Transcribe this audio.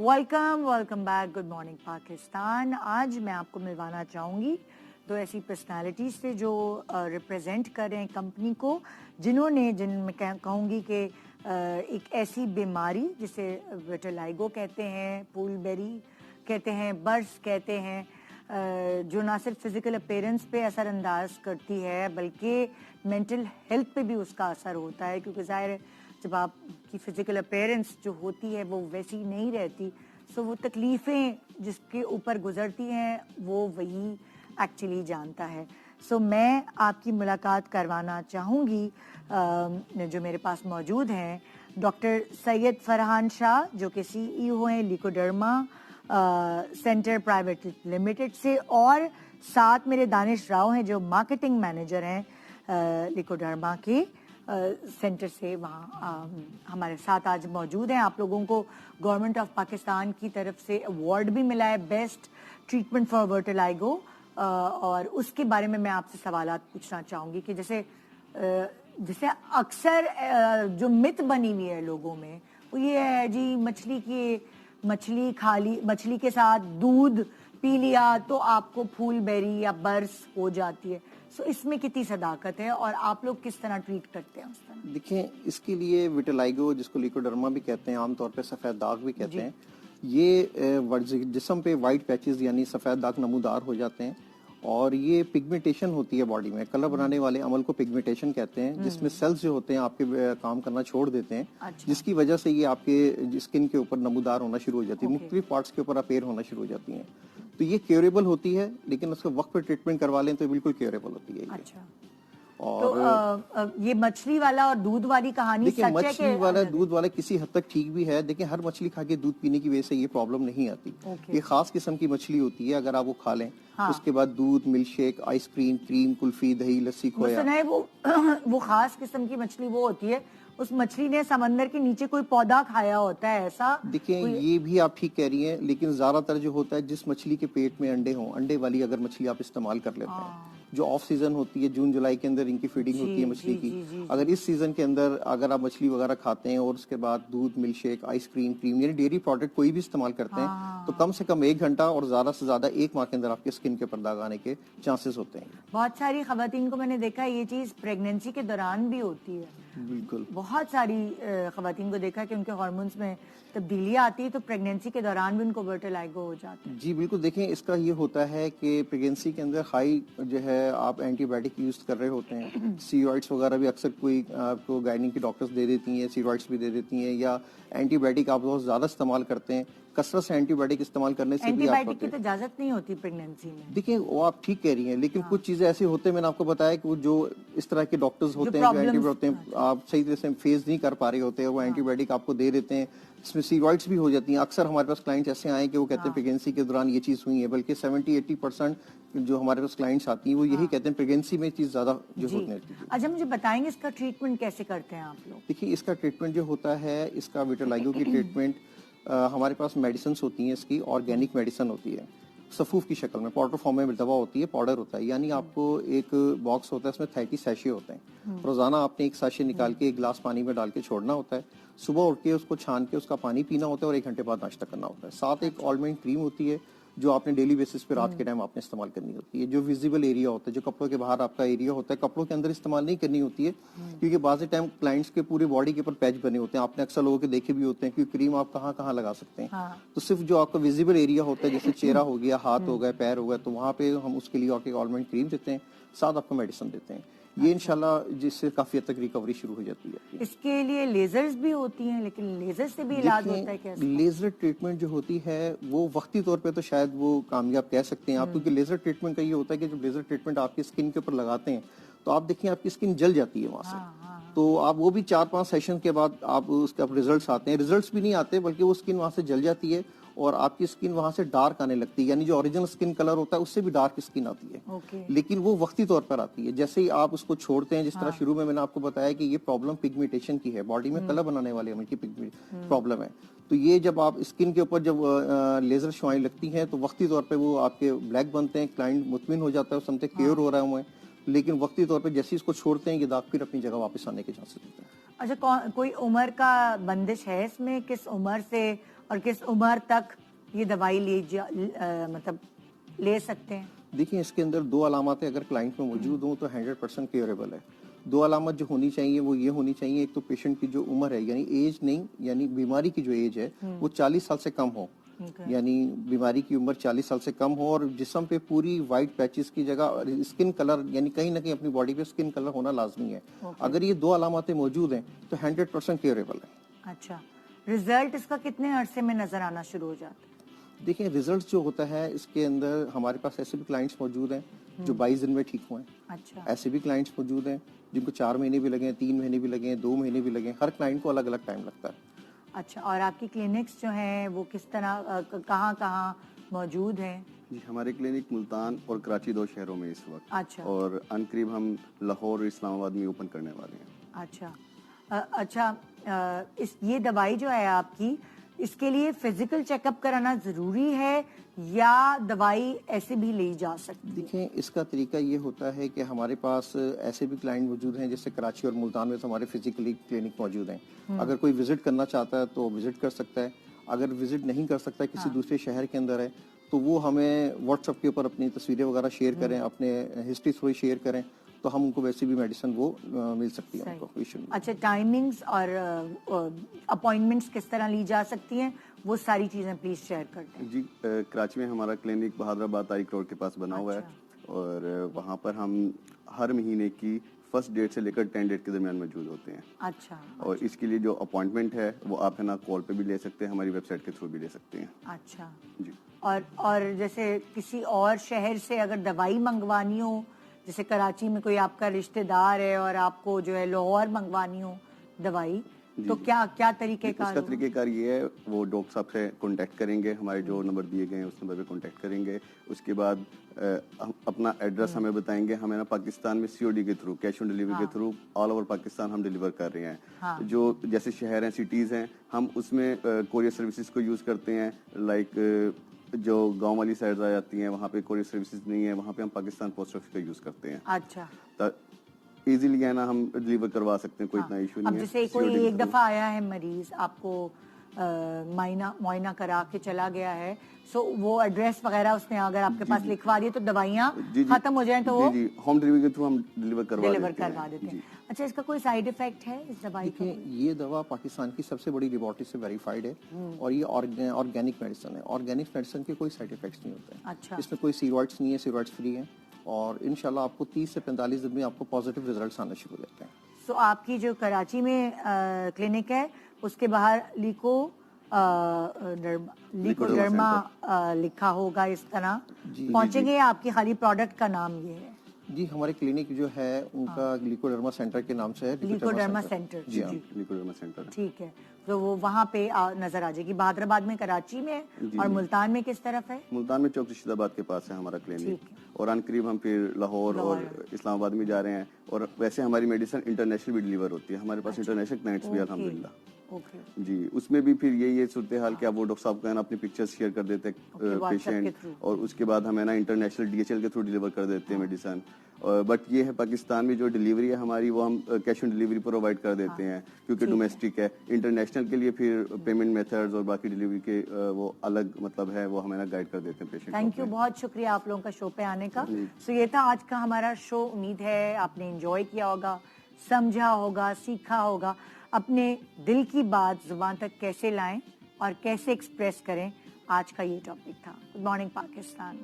Welcome back, good morning Pakistan. आज मैं आपको मिलवाना चाहूँगी दो ऐसी पर्सनालिटीज से जो रिप्रेजेंट कर रहे हैं कंपनी को, जिनमें कहूँगी कि एक ऐसी बीमारी जिसे विटिलिगो कहते हैं, पूलबेरी कहते हैं, बर्स कहते हैं, जो ना सिर्फ फिजिकल अपीयरेंस पे असर अंदाज करती है बल्कि मेंटल हेल्थ पे भी उसका असर होता है, क्योंकि ज़ाहिर है जब आपकी फिजिकल अपीयरेंस जो होती है वो वैसी नहीं रहती, सो वो तकलीफ़ें जिसके ऊपर गुजरती हैं वो वही एक्चुअली जानता है। सो मैं आपकी मुलाकात करवाना चाहूँगी जो मेरे पास मौजूद हैं, डॉक्टर सैयद फरहान शाह जो कि CEO हैं लिकोडर्मा सेंटर प्राइवेट लिमिटेड से, और साथ मेरे दानिश राव हैं जो मार्केटिंग मैनेजर हैं लिकोडर्मा के सेंटर से, वहाँ हमारे साथ आज मौजूद हैं। आप लोगों को गवर्नमेंट ऑफ पाकिस्तान की तरफ से अवार्ड भी मिला है बेस्ट ट्रीटमेंट फॉर विटिलिगो, और उसके बारे में मैं आपसे सवालात पूछना चाहूँगी कि जैसे अक्सर जो मिथ बनी हुई है लोगों में वो ये है जी मछली के साथ दूध पी लिया तो आपको फूलबेरी या बर्स हो जाती है। सो इसमें कितनी सदाकत है और आप लोग किस तरह ट्रीट करते हैं उस तरह? देखिए, इसके लिए विटिलिगो जिसको लिकोडर्मा भी कहते हैं, आमतौर पे सफ़ेद दाग भी कहते हैं, ये जिस्म पे वाइट पैचेस यानी सफ़ेद दाग नमूदार हो जाते हैं, और ये पिगमेंटेशन होती है बॉडी में। कलर बनाने वाले अमल को पिगमेंटेशन कहते हैं, जिसमें सेल्स जो होते हैं आपके काम करना छोड़ देते हैं। अच्छा। जिसकी वजह से ये आपके स्किन के ऊपर नमूदार होना शुरू हो जाती है, मुख्तलिफ पार्ट्स के ऊपर अपेयर होना शुरू हो जाती हैं। तो ये क्योरेबल होती है, लेकिन उसको वक्त पर ट्रीटमेंट करवा लें तो बिल्कुल क्योरेबल होती है। अच्छा। और तो ये मछली वाला और दूध वाली कहानी सच है कि मछली वाला दूध वाला किसी हद तक ठीक भी है, देखिए हर मछली खा के दूध पीने की वजह से ये प्रॉब्लम नहीं आती। ये खास किस्म की मछली होती है, अगर आप वो खा लें उसके बाद दूध, milk shake, ice cream, cream, kulfi, दही, लस्सी, खोया, सुना है वो खास किस्म की मछली वो होती है, उस मछली ने समंदर के नीचे कोई पौधा खाया होता है, ऐसा? देखिए ये भी आप ठीक कह रही हैं, लेकिन ज्यादातर जो होता है जिस मछली के पेट में अंडे हों, अंडे वाली अगर मछली आप इस्तेमाल कर लेते हैं, जो ऑफ सीजन होती है, जून जुलाई के अंदर इनकी फीडिंग होती है मछली की, अगर इस सीजन के अंदर अगर आप मछली वगैरह खाते हैं और उसके बाद दूध, मिल्क शेक, आइसक्रीम, क्रीम यानी डेयरी प्रोडक्ट कोई भी इस्तेमाल करते हैं, तो कम से कम 1 घंटा और ज्यादा से ज्यादा 1 माह के अंदर आपके स्किन के ऊपर दाग आने के चांसेस होते हैं। बहुत सारी खवातीन को मैंने देखा ये चीज प्रेगनेंसी के दौरान भी होती है। बिल्कुल, बहुत सारी खवातीन को देखा कि उनके हार्मोन्स में तब्दीलियां आती है तो प्रेगनेंसी के दौरान भी उनको विटिलिगो हो जाता है। जी बिल्कुल, देखें इसका ये होता है कि प्रेगनेंसी के अंदर हाई जो है आप एंटीबायोटिक यूज कर रहे होते हैं, स्टीरॉइड्स वगैरह भी अक्सर कोई आपको गाइनिक की डॉक्टर्स दे देती हैं, स्टीरॉइड्स भी दे देती हैं, या एंटीबायोटिक आप बहुत ज्यादा इस्तेमाल करते हैं, कसरत से एंटीबायोटिक इस्तेमाल करने से भी एंटीबायोटिक की तो इजाजत नहीं होती प्रेगनेंसी में। देखिए वो आप ठीक कह रही हैं, लेकिन कुछ चीजें ऐसी होते हैं, मैंने आपको बताया कि वो जो इस तरह के डॉक्टर्स होते हैं जो एंटीबायोटिक होते हैं आप सही तरह से फेस नहीं कर पा रहे होते हैं, वो एंटीबायोटिक आपको दे देते हैं, इसमें स्टीरॉइड्स भी हो जाती हैं। अक्सर हमारे पास क्लाइंट्स ऐसे आए कि वो कहते हैं प्रेगनेंसी के दौरान ये चीज हुई है, बल्कि 70-80% जो हमारे पास क्लाइंट्स आती हैं वो यही कहते हैं प्रेगनेंसी में चीज ज्यादा जो होती है। अच्छा, मुझे बताएंगे इसका ट्रीटमेंट कैसे करते हैं आप लोग? देखिए इसका ट्रीटमेंट जो होता है, इसका विटिलिगो की ट्रीटमेंट हमारे पास मेडिसिन होती हैं, इसकी ऑर्गेनिक मेडिसिन होती है, सफूफ की शक्ल में पाउडर फॉर्म में दवा होती है, पाउडर होता है, यानी आपको एक बॉक्स होता है, इसमें 30 सैशे होते हैं। रोजाना आपने एक सैशे निकाल के एक गिलास पानी में डाल के छोड़ना होता है, सुबह उठ के उसको छान के उसका पानी पीना होता है और 1 घंटे बाद नाश्ता करना होता है। साथ एक ऑलमंड क्रीम होती है जो आपने डेली बेसिस पे रात के टाइम आपने इस्तेमाल करनी होती है। जो विजिबल एरिया होता है, जो कपड़ों के बाहर आपका एरिया होता है, कपड़ों के अंदर इस्तेमाल नहीं करनी होती है, क्योंकि बाज़ टाइम क्लाइंट्स के पूरी बॉडी के ऊपर पैच बने होते हैं, आपने अक्सर लोगों के देखे भी होते हैं कि क्रीम आप कहाँ कहाँ लगा सकते हैं। तो सिर्फ जो आपका विजिबल एरिया होता है, जैसे चेहरा हो गया, हाथ हो गया, पैर हो गया, तो वहाँ पे हम उसके लिए आपको ऑलमंड क्रीम देते हैं, साथ आपको मेडिसिन देते हैं। ये इंशाल्लाह जिससे काफी हद तक रिकवरी शुरू हो जाती है। इसके लिए लेजर्स भी होती हैं, लेकिन लेजर से भी इलाज होता है क्या? लेजर ट्रीटमेंट जो होती है वो वक्ती तौर पे तो शायद वो कामयाब कह सकते हैं आप, क्योंकि लेजर ट्रीटमेंट का ये होता है कि जब लेजर ट्रीटमेंट आपकी स्किन के ऊपर लगाते हैं तो आप देखिए आपकी स्किन जल जाती है वहां से। तो आप वो भी 4-5 सेशन के बाद आप उसके रिजल्ट्स आते हैं, रिजल्ट्स भी नहीं आते बल्कि वो स्किन वहां से जल जाती है और आपकी स्किन वहां से डार्क आने लगती है, यानी जो ओरिजिनल स्किन कलर होता है उससे भी डार्क स्किन आती है। लेकिन वो वक्ती तौर पर आती है, जैसे ही आप उसको छोड़ते हैं, जिस तरह शुरू में मैंने आपको बताया कि ये प्रॉब्लम पिगमेंटेशन की है, बॉडी में कलर बनाने वाले अमल की प्रॉब्लम है। तो ये जब आप स्किन के ऊपर जब लेजर शुआएं लगती हैं तो वक्ती तौर पर वो आपके ब्लैक बनते हैं, क्लाइंट मुतमिन हो जाता है, समझते क्योर हो रहा है, लेकिन वक्ती तौर पर जैसे इसको छोड़ते हैं ये दाग फिर अपनी जगह वापस आने के चांसेस होते हैं। अच्छा, कोई उम्र का बंदिश है इसमें, किस उम्र से اور کس عمر تک یہ دوائی مطلب لے سکتے ہیں؟ دیکھیں اس کے اندر 2 علاماتیں اگر کلائنٹ میں موجود ہوں تو 100% کیوریبل ہے. 2 علامت جو ہونی چاہیے وہ یہ ہونی چاہیے، ایک تو پیشنٹ کی جو عمر ہے یعنی ایج نہیں، یعنی بیماری کی جو ایج ہے وہ 40 سال سے کم ہو، یعنی بیماری کی عمر 40 سال سے کم ہو، اور جسم پہ پوری وائٹ پیچز کی جگہ اسکن کلر، یعنی کہیں نہ کہیں اپنی باڈی پہ اسکن کلر ہونا لازمی ہے. اگر یہ 2 علاماتیں موجود ہیں تو 100% کیوریبل ہے. اچھا، رزلٹ اس کا کتنے عرصے میں نظر آنا شروع ہو جاتا ہے؟ دیکھیں ریزلٹ جو ہوتا ہے اس کے اندر ہمارے پاس ایسے بھی کلائنٹس موجود ہیں جو 22 دن میں ٹھیک ہوئے ہیں. اچھا، ایسے بھی کلائنٹس موجود ہیں جن کو 4 مہینے بھی لگے، 3 مہینے بھی لگے، 2 مہینے بھی لگے. ہر کلائنٹ کو الگ الگ ٹائم لگتا ہے. اچھا، اور آپ کی کلینکس جو ہیں وہ کس طرح کہاں کہاں موجود ہیں؟ جی ہمارے کلینک ملتان اور کراچی 2 شہروں میں اس وقت. اچھا، اور ان قریب ہم لاہور اور اسلام آباد میں اوپن کرنے والے ہیں. اچھا، یہ دوائی جو ہے آپ کی، اس کے لیے فزیکل چیک اپ کرانا ضروری ہے یا دوائی ایسے بھی لی جا سکتی؟ دیکھیں اس کا طریقہ یہ ہوتا ہے کہ ہمارے پاس ایسے بھی کلائنٹ موجود ہیں جیسے کراچی اور ملتان میں تو ہمارے فزیکلی کلینک موجود ہیں. اگر کوئی وزٹ کرنا چاہتا ہے تو وزٹ کر سکتا ہے. اگر وزٹ نہیں کر سکتا ہے، کسی دوسرے شہر کے اندر ہے، تو وہ ہمیں واٹس ایپ کے اوپر اپنی تصویریں وغیرہ شیئر کریں، اپنے ہسٹری تھوڑی شیئر کریں، تو ہم ان کو ویسے بھی میڈیسن وہ مل سکتی ہے ان کو. اچھا، ٹائمنگز اور اپوائنٹمنٹس کس طرح لی جا سکتی ہیں، وہ ساری چیزیں پلیز شیئر کر دیں. جی کراچی میں ہمارا کلینک بہادر آباد تاریخ روڈ کے پاس بنا ہوا ہے، اور وہاں پر ہم ہر مہینے کی فرسٹ ڈیٹ سے لے کر 10 ڈیٹ کے درمیان موجود ہوتے ہیں. اچھا، اور اس کے لیے جو اپوائنٹمنٹ ہے وہ آپ ہے نا کال پہ بھی لے سکتے ہیں، ہماری ویب سائٹ کے تھرو بھی لے سکتے ہیں. اچھا جی. اور جیسے کسی اور شہر سے اگر دوائی منگوانی ہو، جیسے کراچی میں کوئی آپ کا رشتہ دار ہے اور آپ کو جو ہے لاہور منگوانی ہو دوائی، تو کیا طریقہ کار؟ اس کا طریقہ کار یہ ہے، وہ ڈاکٹر صاحب سے کانٹیکٹ کریں گے، ہمارے جو نمبر دیے گئے ہیں اس نمبر پہ کانٹیکٹ کریں گے. اس کے بعد اپنا ایڈریس ہمیں بتائیں گے. ہمیں نا پاکستان میں COD کے تھرو، کیش آن ڈلیوری کے تھرو آل اوور پاکستان ہم ڈلیور کر رہے ہیں. جو جیسے شہر ہیں، سٹیز ہیں، ہم اس میں کوریئر سروسز کو یوز کرتے ہیں. لائک جو گاؤں والی سائڈ آ جاتی ہیں وہاں پہ کوریئر سروسز نہیں ہے، وہاں پہ ہم پاکستان پوسٹ آفس کا یوز کرتے ہیں. اچھا، ایزیلی ہے نا ہم ڈلیور کروا سکتے ہیں، کوئی اتنا ایشو نہیں ہے. اب جیسے کوئی ایک دفعہ آیا ہے مریض، آپ کو معائنہ کرا کے چلا گیا ہے، سو وہ ایڈریس وغیرہ اس نے اگر آپ کے پاس لکھوا دیے تو دوائیاں ختم ہو جائیں تو وہ جی ہوم ڈلیوری کے تھرو ہم ڈلیور کروا دیتے ہیں. اچھا، اس کا کوئی سائیڈ افیکٹ ہے اس دوائی کا؟ یہ دوا پاکستان کی سب سے بڑی لیبارٹری سے ویریفائڈ ہے، اور یہ آرگینک میڈیسن ہے. آرگینک میڈیسن کے کوئی سائیڈ افیکٹس نہیں ہوتے ہیں. اچھا، اس میں کوئی سٹیرائڈس نہیں ہے، سٹیرائڈس فری ہے، اور انشاءاللہ آپ کو 30 سے 45 دن میں آپ کو پازیٹیو ریزلٹس آنا شروع ہو جاتے ہیں. سو آپ کی جو کراچی میں کلینک ہے اس کے باہر لیکوڈرما لکھا ہوگا اس طرح، پہنچیں گے. آپ کی خالی پروڈکٹ کا نام یہ ہے؟ جی ہمارے کلینک جو ہے ان کا لیکوڈرما سینٹر کے نام سے ہے. لیکوڈرما سینٹر. جی لیکوڈرما سینٹر. ٹھیک ہے، تو وہ وہاں پہ نظر آ جائے گی. بہادر آباد میں، کراچی میں، اور ملتان میں کس طرف ہے؟ ملتان میں چوک رشید آباد کے پاس ہے ہمارا کلینک. اور ان قریب ہم پھر لاہور اور اسلام آباد میں جا رہے ہیں. اور ویسے ہماری میڈیسن انٹرنیشنل بھی ڈلیور ہوتی ہے. ہمارے پاس انٹرنیشنل کلائنٹس بھی الحمدللہ. جی اس میں بھی پھر یہی صورتحال کہ آپ وہ ڈاکٹر صاحب کو ہے نا اپنی پکچر شیئر کر دیتے ہیں پیشنٹ، اور اس کے بعد ہمیں نا انٹرنیشنل DHL کے تھرو ڈلیور کر دیتے ہیں میڈیسن. بٹ یہ ہے پاکستان میں جو ڈلیوری ہے ہماری وہ ہم کیش آن ڈلیوری پرووائڈ کر دیتے ہیں کیونکہ ڈومیسٹک ہے. انٹرنیشنل کے لیے پھر پیمنٹ میتھڈز اور باقی ڈلیوری کے وہ الگ مطلب ہے، وہ ہمیں نا گائیڈ کر دیتے ہیں پیشنٹ. تھینک یو، بہت شکریہ آپ لوگوں کا شو پہ آنے کا. سو یہ تھا آج کا ہمارا شو. امید ہے آپ نے انجوائے کیا ہوگا، سمجھا ہوگا، سیکھا ہوگا اپنے دل کی بات زبان تک کیسے لائیں اور کیسے ایکسپریس کریں. آج کا یہ ٹاپک تھا. Good morning Pakistan.